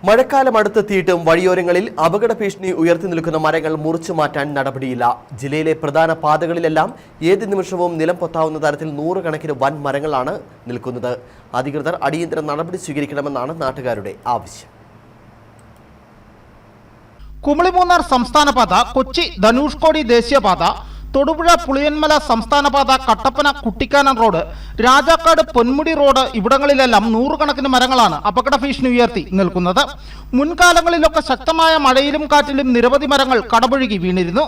മഴക്കാലം അടുത്തെത്തിയിട്ടും വഴിയോരങ്ങളിൽ അപകട ഭീഷണി ഉയർത്തി നിൽക്കുന്ന മരങ്ങൾ മുറിച്ചു മാറ്റാൻ നടപടിയില്ല. ജില്ലയിലെ പ്രധാന പാതകളിലെല്ലാം ഏത് നിമിഷവും നിലം പൊത്താവുന്ന തരത്തിൽ നൂറുകണക്കിന് വൻ മരങ്ങളാണ് നിൽക്കുന്നത്. അധികൃതർ അടിയന്തര നടപടി സ്വീകരിക്കണമെന്നാണ് നാട്ടുകാരുടെ ആവശ്യം. കുമളി-മൂന്നാർ സംസ്ഥാനപാത, കൊച്ചി ധനുഷ്കോടി ദേശീയപാത, തൊടുപുഴ പുളിയന്മല സംസ്ഥാനപാത, കട്ടപ്പന കുട്ടിക്കാനം റോഡ്, രാജാക്കാട് പൊന്മുടി റോഡ് ഇവിടങ്ങളിലെല്ലാം നൂറുകണക്കിന് മരങ്ങളാണ് അപകട ഭീഷണി ഉയർത്തി നിൽക്കുന്നത്. മുൻകാലങ്ങളിലൊക്കെ ശക്തമായ മഴയിലും കാറ്റിലും നിരവധി മരങ്ങൾ കടപുഴകി വീണിരുന്നു.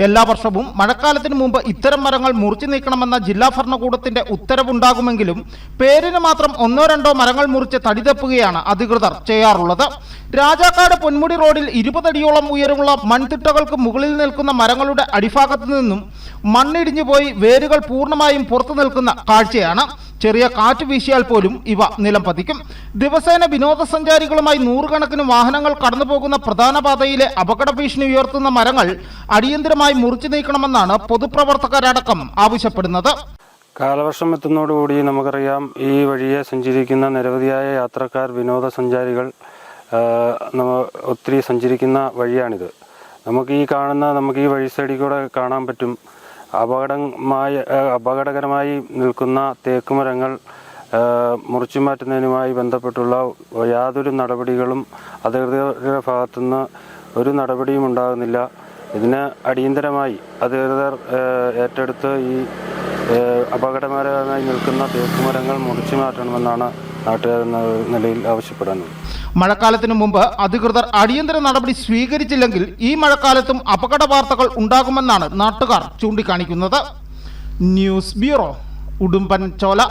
എല്ലാ വർഷവും മഴക്കാലത്തിന് മുമ്പ് ഇത്തരം മരങ്ങൾ മുറിച്ചു നീക്കണമെന്ന ജില്ലാ ഭരണകൂടത്തിന്റെ ഉത്തരവുണ്ടാകുമെങ്കിലും പേരിന് മാത്രം ഒന്നോ രണ്ടോ മരങ്ങൾ മുറിച്ച് തടിതെപ്പുകയാണ് അധികൃതർ ചെയ്യാറുള്ളത്. രാജാക്കാട് പൊന്മുടി റോഡിൽ 20 അടിയോളം ഉയരമുള്ള മൺതിട്ടകൾക്ക് മുകളിൽ നിൽക്കുന്ന മരങ്ങളുടെ അടിഭാഗത്തു നിന്നും മണ്ണിടിഞ്ഞു പോയി വേരുകൾ പൂർണ്ണമായും പുറത്തു നിൽക്കുന്ന കാഴ്ചയാണ്. ചെറിയ കാറ്റ് വീശിയാൽ പോലും ഇവ നിലം പതിക്കും. ദിവസേന വിനോദസഞ്ചാരികളുമായി നൂറുകണക്കിന് വാഹനങ്ങൾ കടന്നുപോകുന്ന പ്രധാന പാതയിലെ അപകട ഭീഷണി ഉയർത്തുന്ന മരങ്ങൾ അടിയന്തരമായി മുറിച്ചു നീക്കണമെന്നാണ് പൊതുപ്രവർത്തകരടക്കം ആവശ്യപ്പെടുന്നത്. കാലവർഷം എത്തുന്നതോടുകൂടി നമുക്കറിയാം, ഈ വഴിയെ സഞ്ചരിക്കുന്ന നിരവധിയായ യാത്രക്കാർ, വിനോദസഞ്ചാരികൾ ഒത്തിരി സഞ്ചരിക്കുന്ന വഴിയാണിത്. നമുക്ക് ഈ വഴി സൈഡിൽ കൂടെ കാണാൻ പറ്റും. അപകടകരമായി നിൽക്കുന്ന തേക്കുമരങ്ങൾ മുറിച്ചു മാറ്റുന്നതിനുമായി ബന്ധപ്പെട്ടുള്ള യാതൊരു നടപടികളും അധികൃതരുടെ ഭാഗത്തുനിന്ന് ഒരു നടപടിയും ഉണ്ടാകുന്നില്ല. ഇതിന് അടിയന്തരമായി അധികൃതർ ഏറ്റെടുത്ത് ഈ അപകടകരമായി നിൽക്കുന്ന തേക്കുമരങ്ങൾ മുറിച്ചു മാറ്റണമെന്നാണ് നാട്ടുകാർ എന്ന നിലയിൽ ആവശ്യപ്പെടുന്നത്. മഴക്കാലത്തിനു മുമ്പ് അധികൃതർ അടിയന്തര നടപടി സ്വീകരിച്ചില്ലെങ്കിൽ ഈ മഴക്കാലത്തും അപകട വാർത്തകൾ ഉണ്ടാകുമെന്നാണ് നാട്ടുകാർ ചൂണ്ടിക്കാണിക്കുന്നത്. News bureau, Udumbanchola.